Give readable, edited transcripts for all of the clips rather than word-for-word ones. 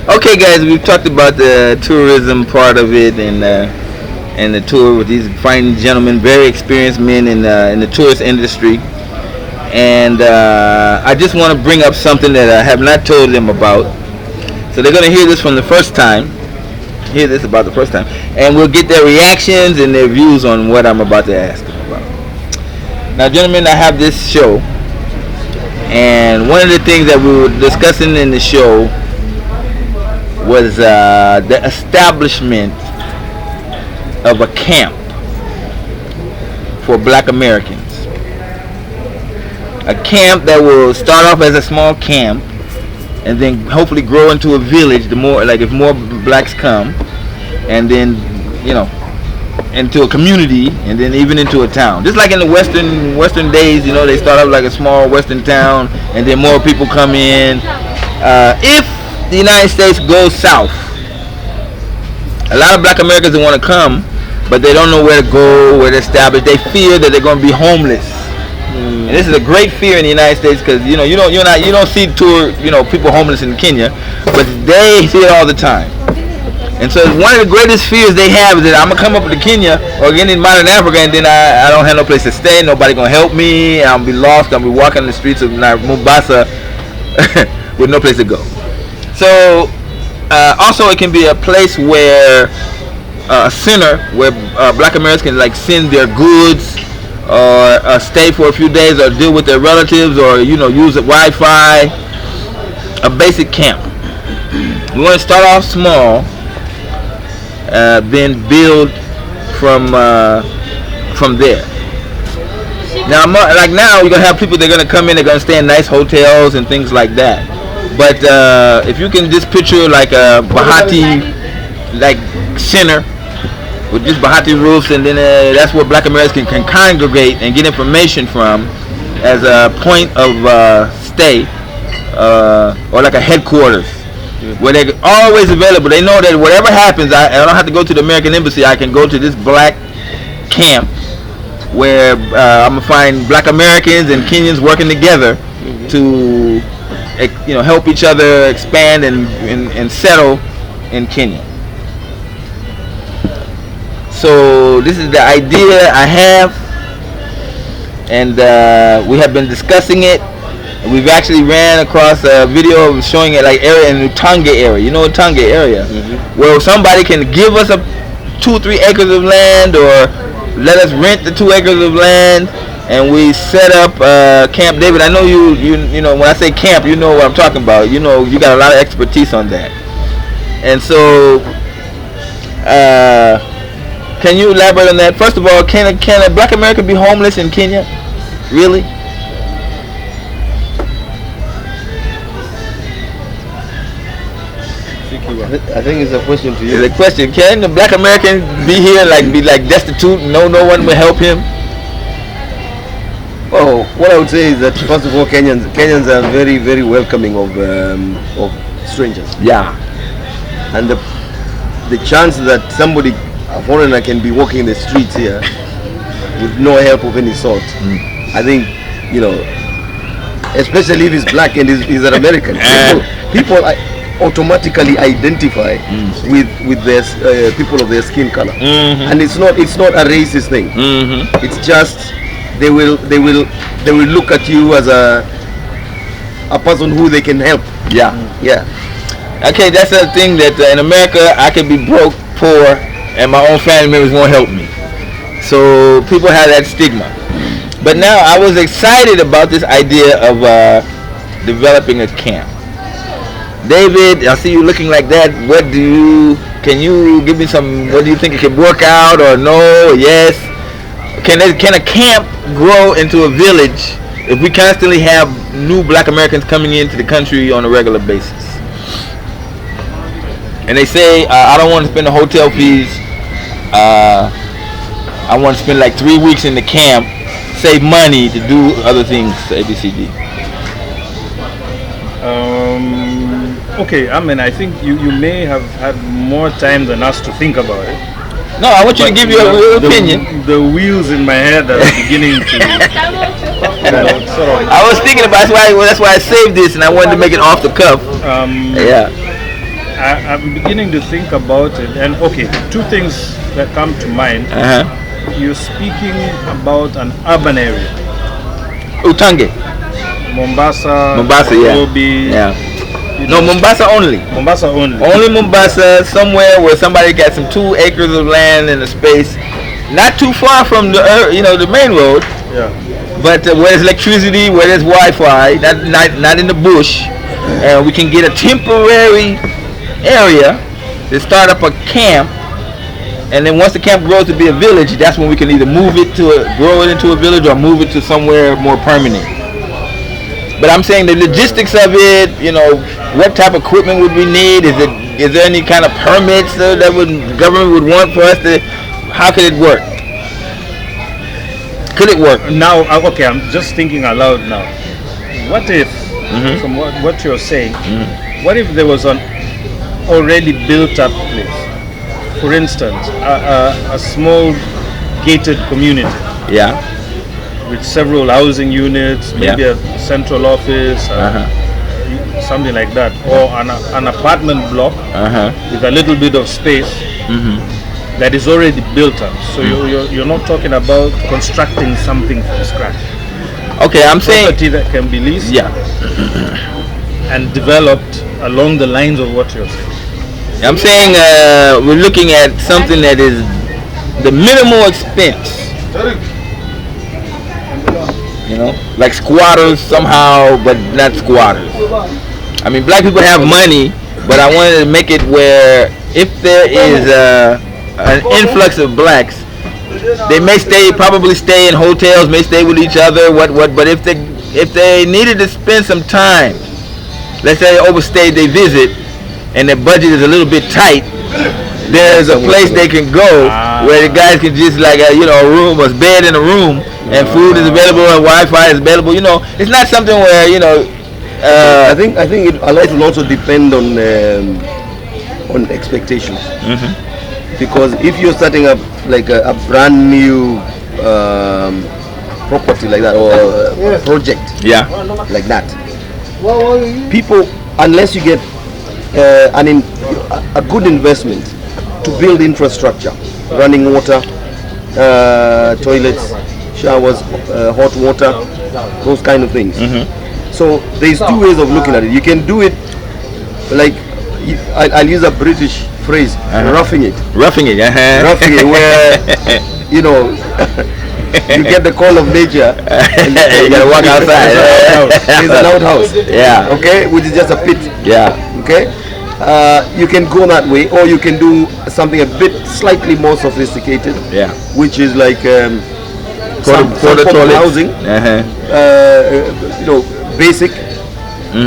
Okay, guys, we've talked about the tourism part of it and the tour with these fine gentlemen, very experienced men in the tourist industry. And I just want to bring up something that I have not told them about. So they're going to hear this from the first time. Hear this about the first time, and we'll get their reactions and their views on what I'm about to ask them about. Now, gentlemen, I have this show, and one of the things that we were discussing in the show was the establishment of a camp for Black Americans. A camp that will start off as a small camp and then hopefully grow into a village. The more, like, if more blacks come, and then, you know, into a community, and then even into a town. Just like in the western days, you know, they start off like a small western town, and then more people come in. If the United States goes south, a lot of Black Americans want to come, but they don't know where to go, where to establish. They fear that they're going to be homeless. And this is a great fear in the United States, because you don't see people homeless in Kenya, but they see it all the time. And so one of the greatest fears they have is that I'm gonna come up to Kenya or get in modern Africa, and then I don't have no place to stay. Nobody gonna help me. I'll be lost. I'll be walking the streets of Mombasa with no place to go. So also it can be a place where a center where Black Americans can like send their goods, or stay for a few days, or deal with their relatives, or use the Wi-Fi. A basic camp. We want to start off small, then build from there. Now, now you're gonna have people that are gonna come in. They're gonna stay in nice hotels and things like that. But if you can just picture like a Bahati like center with just Bahati roofs, and then that's where Black Americans can congregate and get information from as a point of stay, or like a headquarters where they're always available. They know that whatever happens, I don't have to go to the American Embassy. I can go to this black camp where I'm gonna find Black Americans and Kenyans working together to help each other expand and settle in Kenya. So this is the idea I have, and we have been discussing it. We've actually ran across a video of showing it like area in the Tonga area. You know, Tonga area, where somebody can give us 2 or 3 acres of land, or let us rent the 2 acres of land, and we set up Camp David. I know you know when I say camp, you know what I'm talking about. You know, you got a lot of expertise on that, and so. Can you elaborate on that? First of all, can a Black American be homeless in Kenya? Really? I think it's a question to you. It's a question. Can a Black American be here, be destitute? No one will help him. Oh, what I would say is that first of all, Kenyans are very, very welcoming of strangers. Yeah. And the chance that a foreigner can be walking the streets here with no help of any sort, I think, especially if he's black and he's an American, people automatically identify with their people of their skin color, and it's not a racist thing. It's just they will look at you as a person who they can help. Yeah. Okay, that's the thing, that in America I can be broke, poor, and my own family members won't help me. So people have that stigma. But now I was excited about this idea of developing a camp. David, I see you looking like that. Can you give me some, what do you think it can work out, or no, or yes? Can a camp grow into a village if we constantly have new Black Americans coming into the country on a regular basis? And they say, I don't want to spend the hotel fees. I want to spend like 3 weeks in the camp, save money to do other things, ABCD. Okay, I think you may have had more time than us to think about it. No, I want you to give your opinion. The wheels in my head are beginning to sort of. I was thinking about that's why I saved this, and I wanted to make it off the cuff. I'm beginning to think about it, and okay, two things that come to mind. You're speaking about an urban area. Utange. Mombasa, yeah. Nairobi. Yeah. No, Mombasa only. Mombasa only. Only Mombasa, somewhere where somebody got some 2 acres of land in a space, not too far from the the main road. Yeah. But where there's electricity, where there's Wi-Fi, not in the bush. We can get a temporary area to start up a camp, and then once the camp grows to be a village, that's when we can either grow it into a village or move it to somewhere more permanent. But I'm saying the logistics of it, what type of equipment would we need? Is there any kind of permits that government would want for us to? How could it work? Could it work? Now, okay, I'm just thinking aloud now. What if, from what you're saying, what if there was an already built up place? For instance, a small gated community. Yeah. With several housing units, maybe a central office, something like that, or an apartment block with a little bit of space that is already built up. So you're not talking about constructing something from scratch. Okay, I'm saying property that can be leased, and developed along the lines of what you're saying. I'm saying we're looking at something that is the minimal expense. Like squatters somehow, but not squatters. I mean, black people have money, but I wanted to make it where if there is an influx of blacks, they may probably stay in hotels, may stay with each other, but if they needed to spend some time, let's say they overstayed their visit, and their budget is a little bit tight, there's a place they can go where the guys can just like a room, a bed in a room, and food is available and Wi-Fi is available. It's not something where I think it a lot will also depend on expectations. Because if you're starting up like a brand new property like that or a project like that, people, unless you get a good investment to build infrastructure, running water, toilets, showers, hot water, those kind of things. So there's 2 ways of looking at it. You can do it like, I'll use a British phrase, roughing it. Roughing it, Roughing it, where, you get the call of nature and you gotta walk outside. There's an outhouse. Yeah. Okay, which is just a pit. Yeah. Okay. You can go that way, or you can do something a bit slightly more sophisticated. Yeah. Which is like some form of housing. Basic,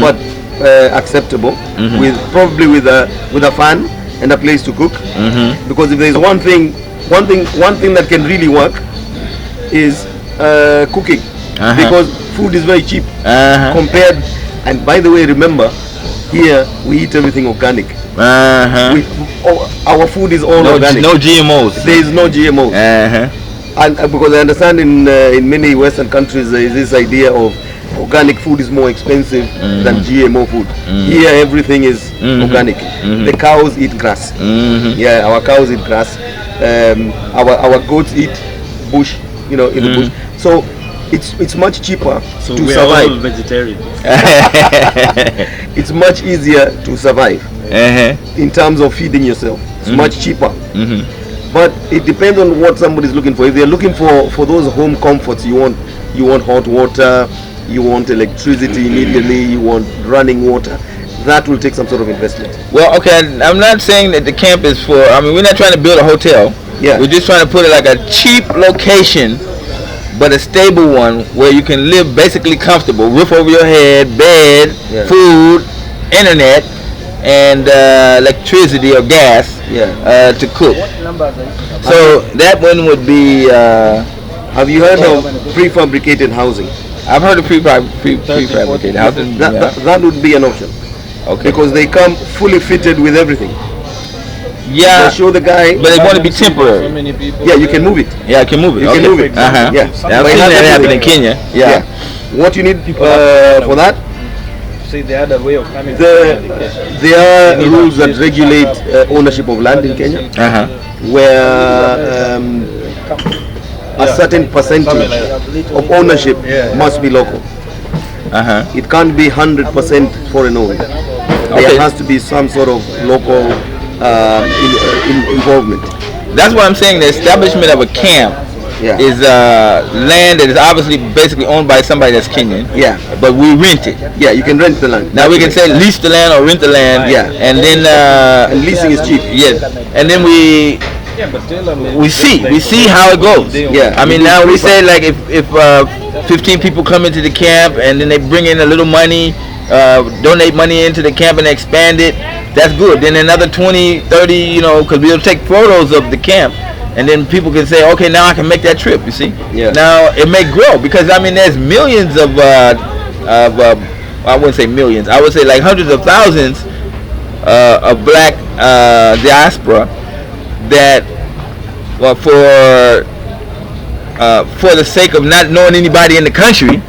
but acceptable, with probably with a fan and a place to cook. Because if there's one thing that can really work is cooking, because food is very cheap compared. And by the way, remember, here we eat everything organic. Our food is all organic. No GMOs. There is no GMOs. And because I understand in many Western countries there is this idea of organic food is more expensive than GMO food. Here everything is organic. The cows eat grass. Yeah, our cows eat grass. Our goats eat bush, in the bush. So it's much cheaper to we're survive. All vegetarian. It's much easier to survive in terms of feeding yourself. It's much cheaper. But it depends on what somebody's looking for. If they're looking for those home comforts, you want hot water, you want electricity immediately, you want running water, that will take some sort of investment. Well, okay, I'm not saying that the camp is for, we're not trying to build a hotel. Yeah. We're just trying to put it like a cheap location, but a stable one where you can live basically comfortable, roof over your head, bed, food, internet, and electricity or gas to cook. So that one would be. Have you heard of prefabricated housing? I've heard of prefabricated housing. That would be an option. Okay. Because they come fully fitted with everything. Yeah. They show the guy. But they want to be temporary. Yeah, you can move it. Yeah, you can move it. You can move it. Yeah. I've seen that happen in Kenya. Yeah. What you need for that? say they had a way of coming. There are rules that regulate ownership of land in Kenya, where a certain percentage of ownership must be local. It can't be 100% foreign owned. There has to be some sort of local involvement. That's what I'm saying. The establishment of a camp is land that is obviously basically owned by somebody that's Kenyan. But we rent it. You can rent the land. Now we can say lease the land or rent the land. And then and leasing is cheap. And then we see how it goes. I mean, now we say like if 15 people come into the camp and then they bring in a little money, donate money into the camp and expand it, that's good. Then another 20, 30, you know, because we'll take photos of the camp and then people can say, okay, now I can make that trip, you see. Now it may grow because, I mean, there's millions of I wouldn't say millions, I would say like hundreds of thousands of black diaspora that for the sake of not knowing anybody in the country,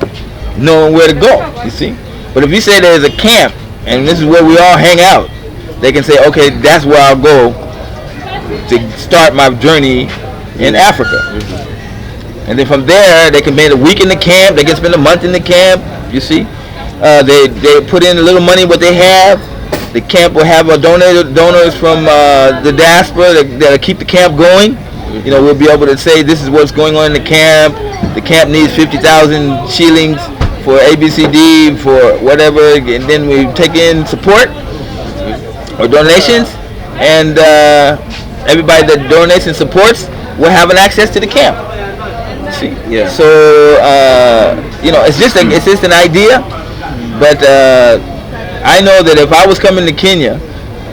knowing where to go, you see. But if you say there's a camp and this is where we all hang out, they can say, okay, that's where I'll go to start my journey in Africa. And then from there, they can spend a week in the camp, they can spend a month in the camp, you see. They put in a little money what they have. The camp will have donors from the diaspora that'll keep the camp going. You know, we'll be able to say this is what's going on in the camp. The camp needs 50,000 shillings for ABCD, for whatever, and then we take in support or donations, and everybody that donates and supports will have an access to the camp. See? So you know, it's just an idea, but I know that if I was coming to Kenya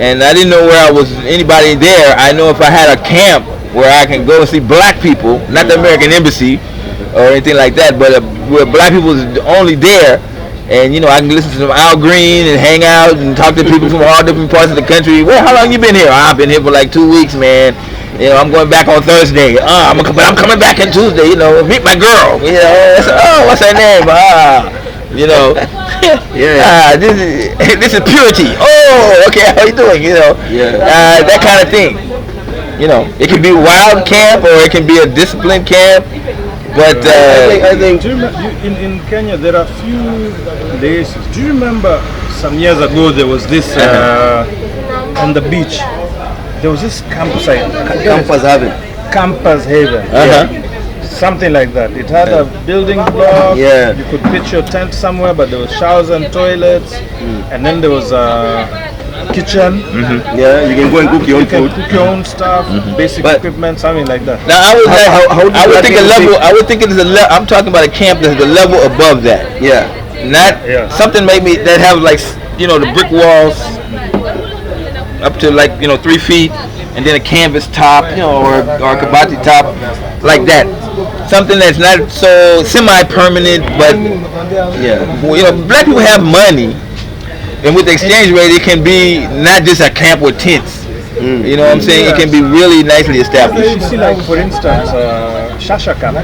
and I didn't know where I was anybody there, I know if I had a camp where I can go and see black people, not the American Embassy or anything like that, but where black people is only there, and you know, I can listen to some Al Green and hang out and talk to people from all different parts of the country. Well, how long you been here? I've been here for like 2 weeks, man. You know, I'm going back on Thursday. I'm coming back on Tuesday. You know, meet my girl. You know, oh, what's her name? You know, this is purity. Oh, okay, how you doing? You know, that kind of thing. You know, it can be wild camp or it can be a disciplined camp. But I think in Kenya there are few places. Do you remember some years ago there was this on the beach? There was this campsite. Campus Haven. Something like that. It had a building block. You could pitch your tent somewhere, but there was showers and toilets, and then there was a kitchen. You can go and cook your own food. Cook your own stuff, basic equipment, something like that. Now I would think it is a level. I'm talking about a camp that's the level above that. Not something maybe that have like, you know, the brick walls up to like, you know, 3 feet, and then a canvas top, you know, or a kabati top, like that. Something that's not so semi-permanent, but you know, black people have money. And with the exchange rate, it can be not just a camp with tents. You know what I'm saying? It can be really nicely established. You see, like for instance, Shasha Camp.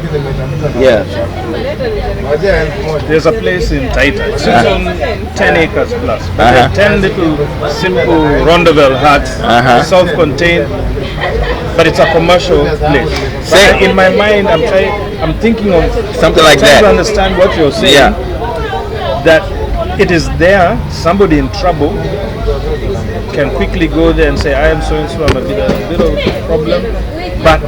There's a place in Taita. It's on 10 acres plus. 10 little simple Rondeville huts, self-contained, but it's a commercial place. But in my mind, I'm thinking of something like that. To understand what you're saying. That it is there, somebody in trouble can quickly go there and say, I am so and so, I'm a bit of a problem, but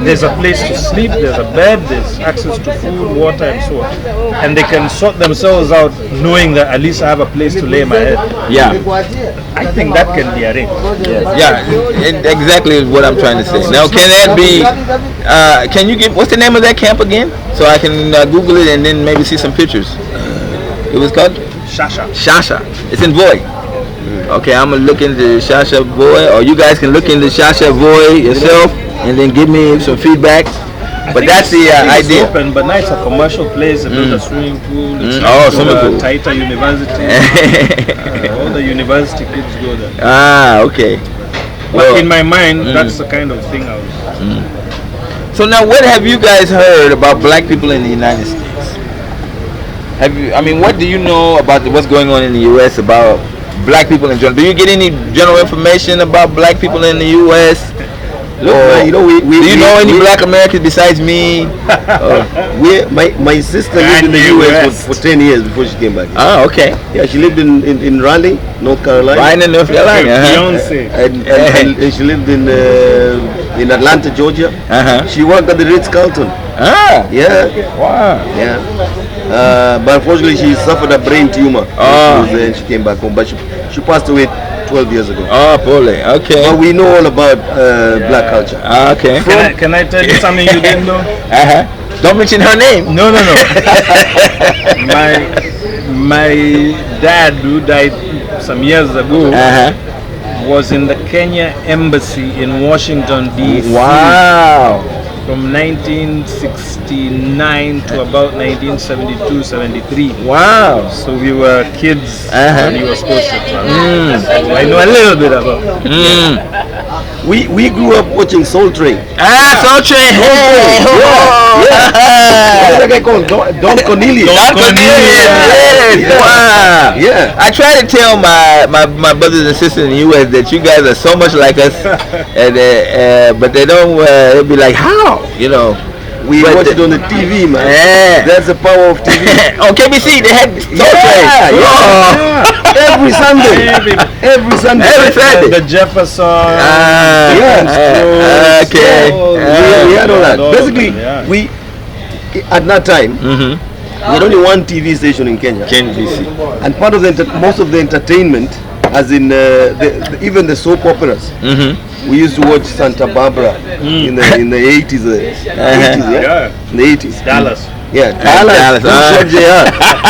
there's a place to sleep, there's a bed, there's access to food, water, and so on, and they can sort themselves out knowing that at least I have a place to lay my head. I think that can be arranged. Exactly what I'm trying to say. Now, can that be, can you give, what's the name of that camp again, so I can Google it and then maybe see some pictures? It was called Shasha. It's in Voi. Okay, I'm gonna look into Shasha Voi, or you guys can look into Shasha Voi yourself and then give me some feedback. But that's the idea. It's open, but now it's a commercial place. They built a swimming pool. Swimming pool. Taita University. All the university kids go there. Okay. But in my mind, that's the kind of thing I was. So now, what have you guys heard about black people in the United States? have you? I mean, what do you know about what's going on in the U.S. about black people in general? Do you get any general information about black people in the U.S.? Look, you know, do you know any black Americans besides me? My sister lived in the US for 10 years before she came back. Oh, okay. Yeah, she lived in Raleigh, North Carolina. Right in North Carolina. Beyonce. And she lived in Atlanta, Georgia. She worked at the Ritz-Carlton. Ah. Yeah. Wow. Yeah. But unfortunately, she suffered a brain tumor. And she came back home. But she passed away 12 years ago. Oh, poorly. Okay. But we know all about black culture. Okay. Can I tell you something you didn't know? Don't mention her name. No. My dad, who died some years ago, was in the Kenya embassy in Washington D.C. Wow. From 1969 to about 1972-73. Wow. So we were kids when he was supposed to travel. So I know a little bit about it. We grew up watching Soul Train. Soul Train. Hey. What's that guy called? Don Cornelius. Don Cornelius. Yes. Wow. Yeah. I try to tell my brothers and sisters in the U.S. that you guys are so much like us, and but they don't. They'll be like, how? You know. We watch it on the TV, man. Yeah. That's the power of TV. On KBC, they had Soul Train. Every Sunday. Every Sunday. The Jefferson. Okay. We had all that. Basically, we at that time we had only one TV station in Kenya. KBC. And part of most of the entertainment, as in even the soap operas. We used to watch Santa Barbara in the 80s. In the 80s. Dallas. Yeah, Dallas.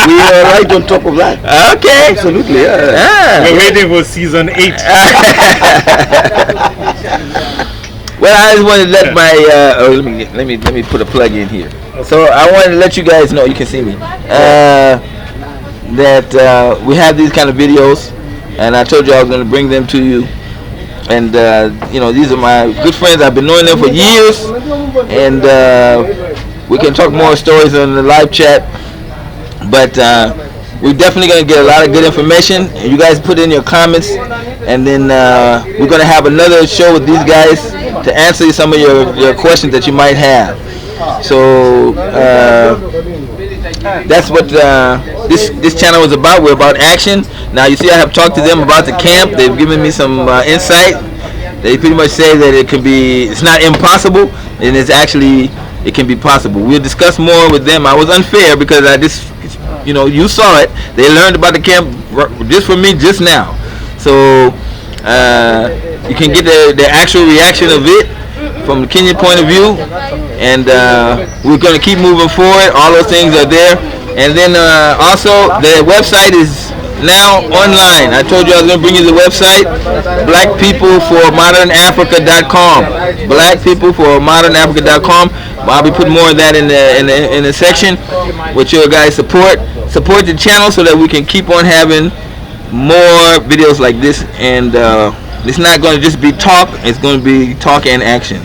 We were right on top of that. Okay. Absolutely, yeah. We're waiting for season 8. Well, I just wanted to let my let me put a plug in here. So I wanted to let you guys know, you can see me, that we have these kind of videos, and I told you I was going to bring them to you. And you know, these are my good friends. I've been knowing them for years, and we can talk more stories on the live chat. But we're definitely going to get a lot of good information. You guys put in your comments, and then we're going to have another show with these guys to answer some of your questions that you might have. So that's what this channel is about. We're about action. Now you see, I have talked to them about the camp. They've given me some insight. They pretty much say that it's not impossible, and it can be possible. We'll discuss more with them. I was unfair because you saw it. They learned about the camp just from me just now. So you can get the actual reaction of it from the Kenyan point of view, and we're going to keep moving forward. All those things are there. And then also the website is now online. I told you I was going to bring you the website, blackpeopleformodernafrica.com. Blackpeopleformodernafrica.com. I'll be putting more of that in the section with your guys' support the channel so that we can keep on having more videos like this. And it's not going to just be talk, it's going to be talk and action.